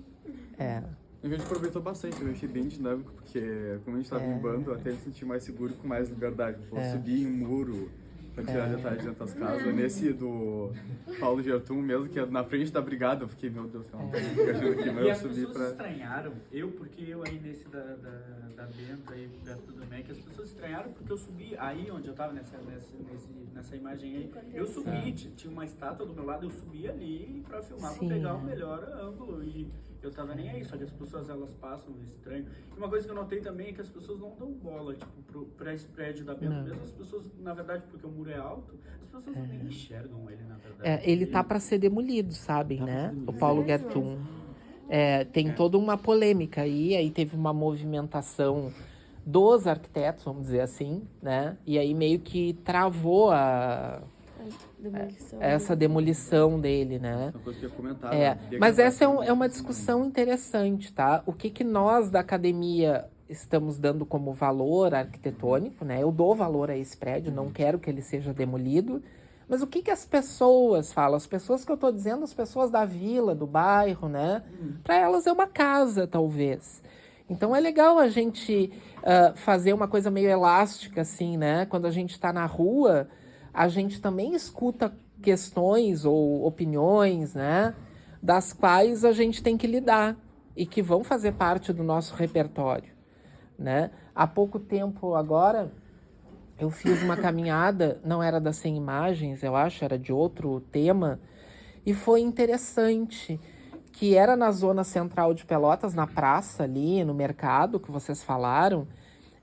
A gente aproveitou bastante, eu achei bem dinâmico, porque como a gente estava em bando, até me senti mais seguro com mais liberdade. Subir em um muro pra tirar detalhes dentro das casas. Nesse do Paulo Gertum mesmo, que é na frente da brigada, eu fiquei, meu Deus do céu, aqui, mas E eu as subi pessoas estranharam, porque eu aí nesse da Bento, aí perto do MEC, as pessoas estranharam porque eu subi aí onde eu tava nessa imagem aí. Eu subi, tinha uma estátua do meu lado, eu subi ali pra filmar, pra pegar o melhor ângulo. E eu tava nem aí, só que as pessoas elas passam estranho. E uma coisa que eu notei também é que as pessoas não dão bola, tipo, pra esse prédio da Bento mesmo. As pessoas, na verdade, porque o muro é alto, as pessoas nem enxergam ele, na verdade. Ele tá para ser demolido, sabem, né? O Paulo Gertum. Tem toda uma polêmica aí teve uma movimentação dos arquitetos, vamos dizer assim, né? E aí meio que travou essa demolição dele, né? Uma coisa que eu ia comentar, mas essa é uma discussão interessante, tá? O que nós da academia estamos dando como valor arquitetônico, né? Eu dou valor a esse prédio, não quero que ele seja demolido, mas o que as pessoas falam? As pessoas que eu estou dizendo, as pessoas da vila, do bairro, né? Para elas é uma casa, talvez. Então é legal a gente fazer uma coisa meio elástica, assim, né? Quando a gente está na rua, a gente também escuta questões ou opiniões, né? Das quais a gente tem que lidar e que vão fazer parte do nosso repertório, né? Há pouco tempo agora, eu fiz uma caminhada, não era das 100 imagens, eu acho, era de outro tema, e foi interessante, que era na zona central de Pelotas, na praça ali, no mercado, que vocês falaram,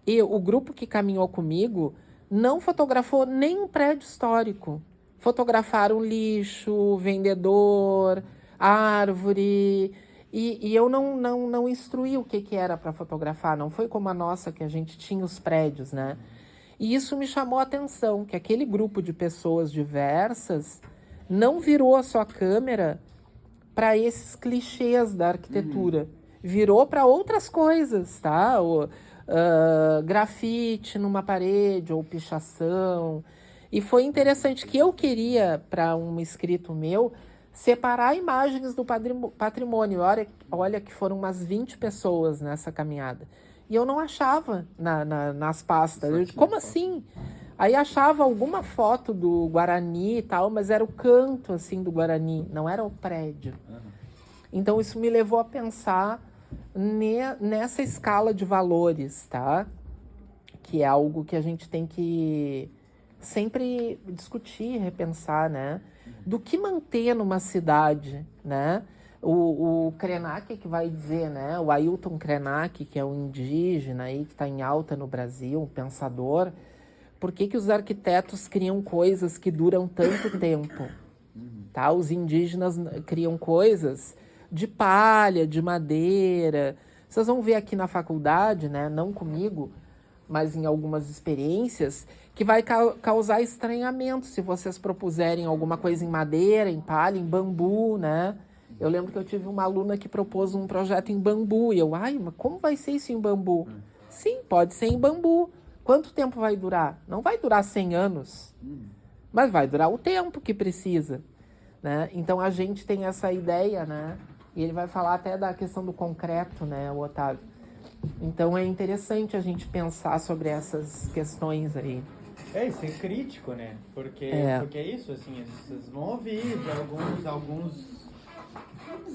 e o grupo que caminhou comigo não fotografou nem um prédio histórico. Fotografaram lixo, vendedor, árvore, e eu não instruí o que era para fotografar, não foi como a nossa, que a gente tinha os prédios, né? E isso me chamou a atenção, que aquele grupo de pessoas diversas não virou a sua câmera para esses clichês da arquitetura. Virou para outras coisas, tá? Grafite numa parede, ou pichação. E foi interessante que eu queria, para um escrito meu, separar imagens do patrimônio. Olha que foram umas 20 pessoas nessa caminhada. E eu não achava nas pastas. Eu, como assim? Aí achava alguma foto do Guarani e tal, mas era o canto, assim, do Guarani, não era o prédio. Então, isso me levou a pensar nessa escala de valores, tá? Que é algo que a gente tem que sempre discutir, repensar, né? Do que manter numa cidade, né? O Krenak que vai dizer, né? O Ailton Krenak, que é um indígena aí, que está em alta no Brasil, um pensador. Por que os arquitetos criam coisas que duram tanto tempo? Tá? Os indígenas criam coisas de palha, de madeira. Vocês vão ver aqui na faculdade, né? Não comigo, mas em algumas experiências, que vai causar estranhamento se vocês propuserem alguma coisa em madeira, em palha, em bambu, né? Eu lembro que eu tive uma aluna que propôs um projeto em bambu. E eu, mas como vai ser isso em bambu? Sim, pode ser em bambu. Quanto tempo vai durar? Não vai durar 100 anos, mas vai durar o tempo que precisa, né? Então, a gente tem essa ideia, né? E ele vai falar até da questão do concreto, né, o Otávio? Então, é interessante a gente pensar sobre essas questões aí. Isso é crítico, né? Porque é isso, assim, vocês vão ouvir de alguns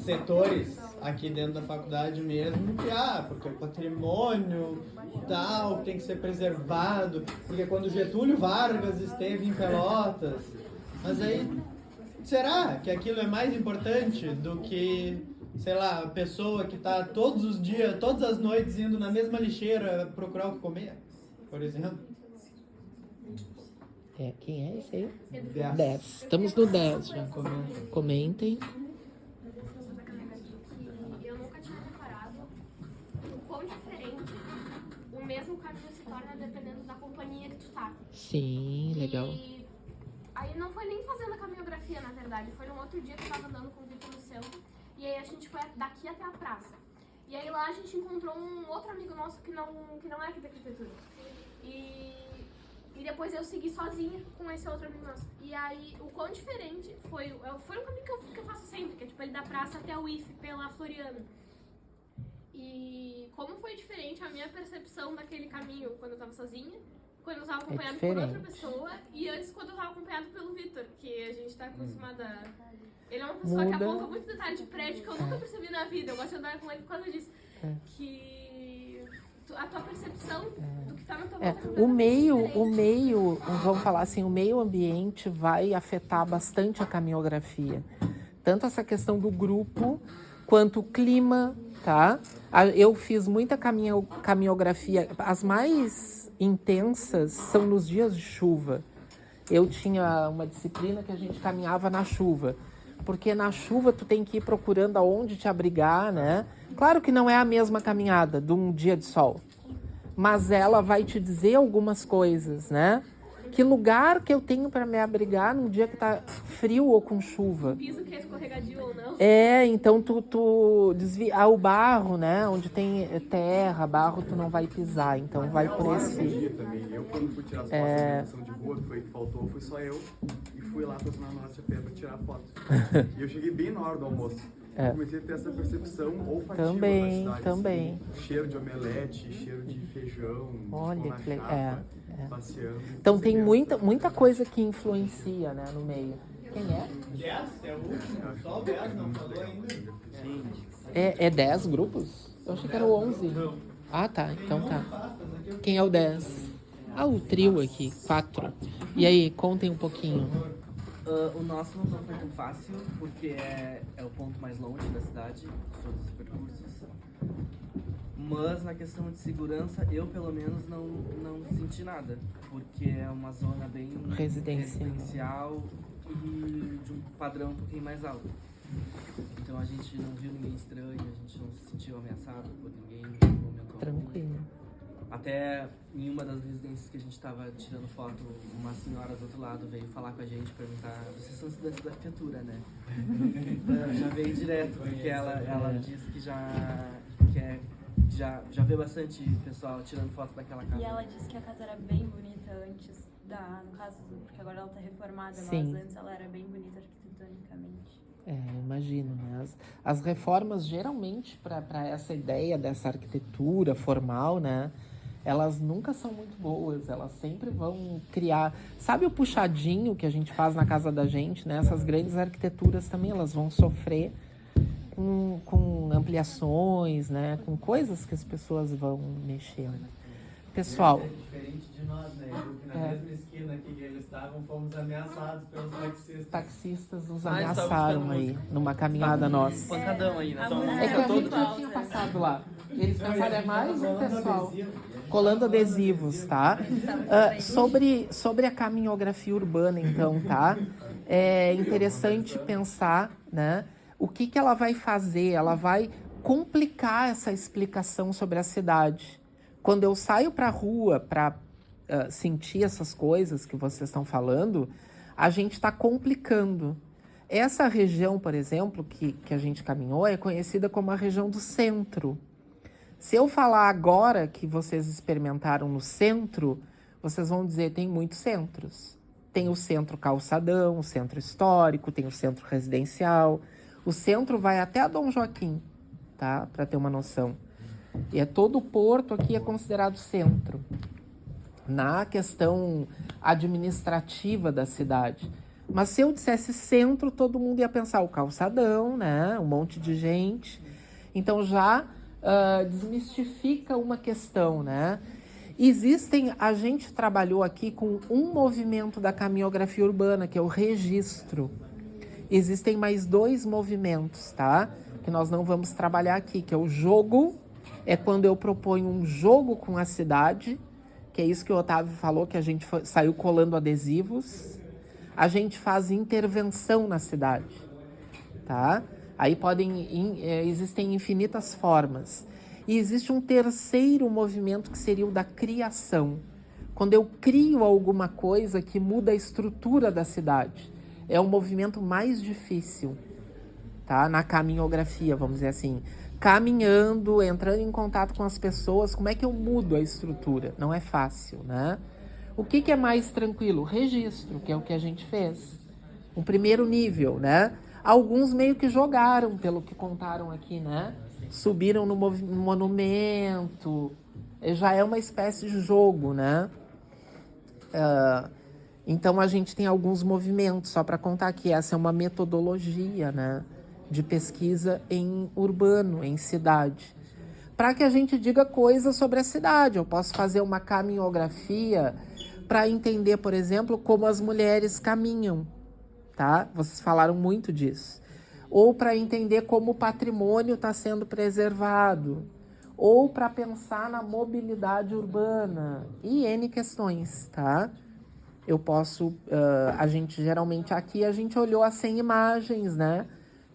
setores aqui dentro da faculdade mesmo, que porque o patrimônio tal tem que ser preservado, porque quando Getúlio Vargas esteve em Pelotas, mas aí, será que aquilo é mais importante do que, sei lá, a pessoa que está todos os dias, todas as noites indo na mesma lixeira procurar o que comer, por exemplo? Quem é esse aí? 10. Estamos no 10 já. Comentem. Eu nunca tinha reparado o quão diferente o mesmo caminho se torna dependendo da companhia que tu tá. Sim, legal. E aí não foi nem fazendo a caminhografia, na verdade. Foi um outro dia que eu tava andando com o Vitor no centro. E aí a gente foi daqui até a praça. E aí lá a gente encontrou um outro amigo nosso que não é aqui da arquitetura. E depois eu segui sozinha com esse outro amigo nosso. E aí, o quão diferente foi um caminho que eu faço sempre, que é tipo ele da praça até o IF pela Floriana. E como foi diferente a minha percepção daquele caminho quando eu tava sozinha, quando eu tava acompanhado por outra pessoa, e antes quando eu tava acompanhado pelo Vitor, que a gente tá acostumada a... Ele é uma pessoa que aponta muito detalhe de prédio que eu nunca percebi na vida. Eu gosto de andar com ele por causa disso. Que a tua percepção do que tá na tua volta o meio, vamos falar assim, o meio ambiente vai afetar bastante a caminhografia. Tanto essa questão do grupo, quanto o clima, tá? Eu fiz muita caminhografia, as mais intensas são nos dias de chuva. Eu tinha uma disciplina que a gente caminhava na chuva, porque na chuva tu tem que ir procurando aonde te abrigar, né? Claro que não é a mesma caminhada de um dia de sol, mas ela vai te dizer algumas coisas, né? Que lugar que eu tenho para me abrigar num dia que tá frio ou com chuva? O piso que é escorregadio ou não? Então tu desvia o barro, né? Onde tem terra, barro, tu não vai pisar. Então vai por esse... Também. Eu, quando fui tirar as fotos da dimensão de rua, que foi que faltou, fui só eu. E fui lá pra Zona Norte a pé pra tirar foto. E eu cheguei bem na hora do almoço. Comecei a ter essa percepção olfativa da cidade. Também. Assim, cheiro de omelete, cheiro de feijão, olha que chapa, passeando. Então tem muita coisa que influencia, né, no meio. Quem é? 10? É o último? Só o 10 não falou ainda? Sim. É 10 grupos? Eu achei que era o 11. Ah, tá. Então tá. Quem é o 10? O trio aqui, 4. E aí, contem um pouquinho. O nosso não foi tão fácil, porque é o ponto mais longe da cidade, todos os percursos. Mas na questão de segurança, eu pelo menos não senti nada, porque é uma zona bem residencial e de um padrão um pouquinho mais alto. Então a gente não viu ninguém estranho, a gente não se sentiu ameaçado por ninguém no momento. Tranquilo. Até em uma das residências que a gente estava tirando foto, uma senhora do outro lado veio falar com a gente, perguntar: vocês são estudantes da arquitetura, né? Já veio direto, porque ela disse que já vê bastante pessoal tirando foto daquela casa. E ela disse que a casa era bem bonita antes no caso, porque agora ela tá reformada, Sim. mas antes ela era bem bonita arquitetonicamente. Imagino, né? As reformas, geralmente, para essa ideia dessa arquitetura formal, né? Elas nunca são muito boas, elas sempre vão criar... Sabe o puxadinho que a gente faz na casa da gente, né? Essas grandes arquiteturas também, elas vão sofrer com ampliações, né? Com coisas que as pessoas vão mexer. Pessoal... É diferente de nós, né? Porque na mesma esquina aqui que eles estavam, fomos ameaçados pelos taxistas. Taxistas nos ameaçaram aí, numa caminhada nossa. Pancadão aí, né? É que a gente já tinha passado lá. Eles pensaram, é mais um pessoal colando adesivos, tá? Sobre a caminhografia urbana, então, tá? É interessante pensar, né? O que ela vai fazer? Ela vai complicar essa explicação sobre a cidade. Quando eu saio para a rua para sentir essas coisas que vocês estão falando, a gente está complicando. Essa região, por exemplo, que a gente caminhou, é conhecida como a região do centro. Se eu falar agora que vocês experimentaram no centro, vocês vão dizer, tem muitos centros. Tem o centro calçadão, o centro histórico, tem o centro residencial. O centro vai até a Dom Joaquim, tá? Para ter uma noção. E todo o porto aqui é considerado centro. Na questão administrativa da cidade. Mas se eu dissesse centro, todo mundo ia pensar o calçadão, né? Um monte de gente. Então já desmistifica uma questão, né? A gente trabalhou aqui com um movimento da caminhografia urbana, que é o registro. Existem mais 2 movimentos, tá? Que nós não vamos trabalhar aqui, que é o jogo. É quando eu proponho um jogo com a cidade, que é isso que o Otávio falou, que a gente saiu colando adesivos. A gente faz intervenção na cidade, tá? Aí existem infinitas formas. E existe um terceiro movimento que seria o da criação. Quando eu crio alguma coisa que muda a estrutura da cidade. É o movimento mais difícil, tá? Na caminhografia, vamos dizer assim. Caminhando, entrando em contato com as pessoas, como é que eu mudo a estrutura? Não é fácil, né? O que é mais tranquilo? Registro, que é o que a gente fez. Um primeiro nível, né? Alguns meio que jogaram, pelo que contaram aqui, né? Subiram no monumento. Já é uma espécie de jogo, né? Então a gente tem alguns movimentos, só para contar aqui, essa é uma metodologia, né? De pesquisa em urbano, em cidade. Para que a gente diga coisas sobre a cidade. Eu posso fazer uma caminhografia para entender, por exemplo, como as mulheres caminham, tá? Vocês falaram muito disso. Ou para entender como o patrimônio está sendo preservado. Ou para pensar na mobilidade urbana. E N questões, tá? Eu posso... a gente, geralmente, aqui a gente olhou as 100 imagens, né?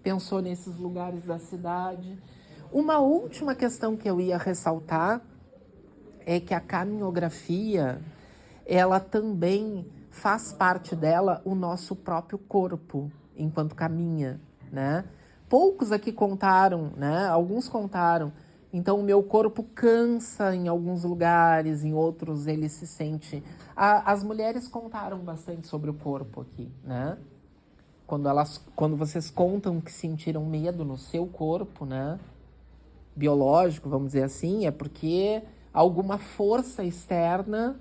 Pensou nesses lugares da cidade. Uma última questão que eu ia ressaltar é que a caminhografia, ela também faz parte dela o nosso próprio corpo, enquanto caminha, né? Poucos aqui contaram, né? Alguns contaram. Então, o meu corpo cansa em alguns lugares, em outros ele se sente... As mulheres contaram bastante sobre o corpo aqui, né? Quando vocês contam que sentiram medo no seu corpo, né, biológico, vamos dizer assim, é porque alguma força externa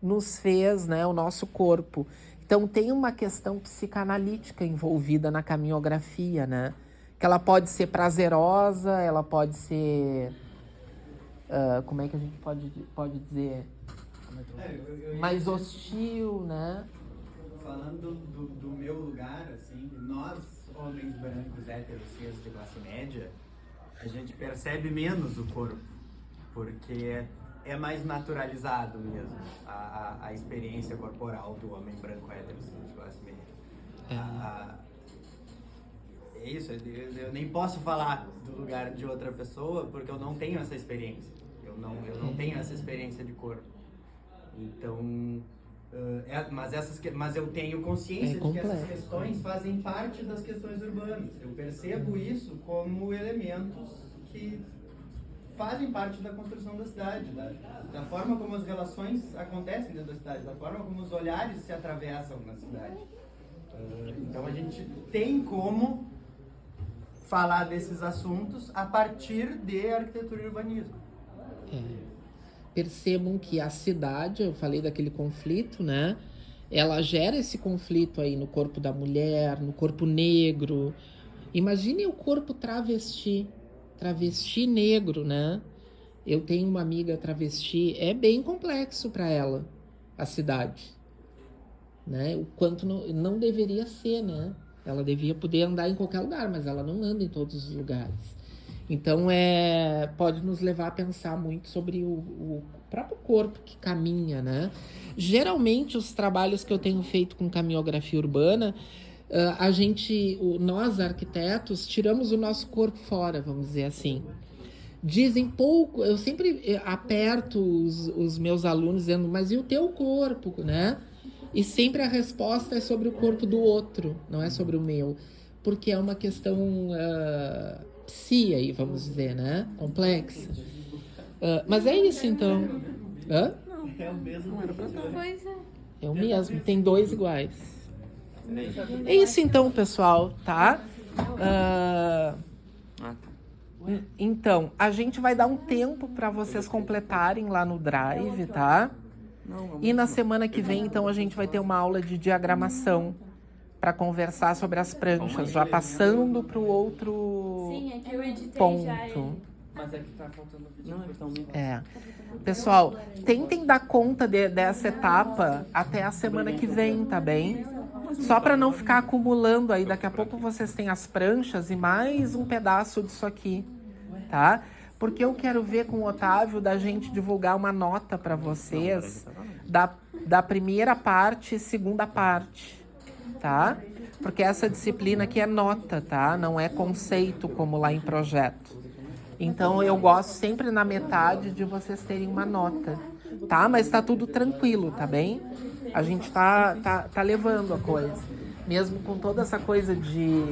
nos fez, né, o nosso corpo. Então tem uma questão psicanalítica envolvida na caminhografia, né, que ela pode ser prazerosa, ela pode ser, como é que a gente pode dizer, mais hostil, né? Falando do meu lugar, assim, nós, homens brancos, héteros, cis de classe média, a gente percebe menos o corpo, porque é mais naturalizado mesmo a experiência corporal do homem branco, hétero, cis de classe média. É isso, eu nem posso falar do lugar de outra pessoa, porque eu não tenho essa experiência. Eu não tenho essa experiência de corpo. Então... Mas eu tenho consciência de que essas questões fazem parte das questões urbanas. Eu percebo isso como elementos que fazem parte da construção da cidade, da forma como as relações acontecem dentro da cidade, da forma como os olhares se atravessam na cidade. Então a gente tem como falar desses assuntos a partir de arquitetura e urbanismo. Percebam que a cidade, eu falei daquele conflito, né? Ela gera esse conflito aí no corpo da mulher, no corpo negro. Imagine o corpo travesti negro, né? Eu tenho uma amiga travesti, é bem complexo para ela, a cidade, né? O quanto não deveria ser, né? Ela devia poder andar em qualquer lugar, mas ela não anda em todos os lugares. Então, pode nos levar a pensar muito sobre o próprio corpo que caminha, né? Geralmente, os trabalhos que eu tenho feito com caminhografia urbana, nós arquitetos, tiramos o nosso corpo fora, vamos dizer assim. Dizem pouco, eu sempre aperto os meus alunos dizendo, mas e o teu corpo, né? E sempre a resposta é sobre o corpo do outro, não é sobre o meu. Porque é uma questão psi aí, vamos dizer, né? Complexa. Mas é isso, então. Hã? É o mesmo. É o mesmo, tem dois iguais. É isso então, pessoal, tá? Então, a gente vai dar um tempo para vocês completarem lá no Drive, tá? E na semana que vem, então, a gente vai ter uma aula de diagramação para conversar sobre as pranchas, já passando para o outro ponto. Mas é que tá faltando vídeo. Pessoal, tentem dar conta dessa etapa até a semana que vem, tá bem? Só para não ficar acumulando aí, daqui a pouco vocês têm as pranchas e mais um pedaço disso aqui, tá? Porque eu quero ver com o Otávio da gente divulgar uma nota para vocês da primeira parte e segunda parte, tá? Porque essa disciplina aqui é nota, tá? Não é conceito como lá em projeto. Então eu gosto sempre na metade de vocês terem uma nota, tá? Mas tá tudo tranquilo, tá bem? A gente tá levando a coisa. Mesmo com toda essa coisa de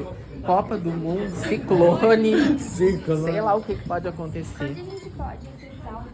Copa do Mundo, ciclone, sei lá o que pode acontecer. A gente pode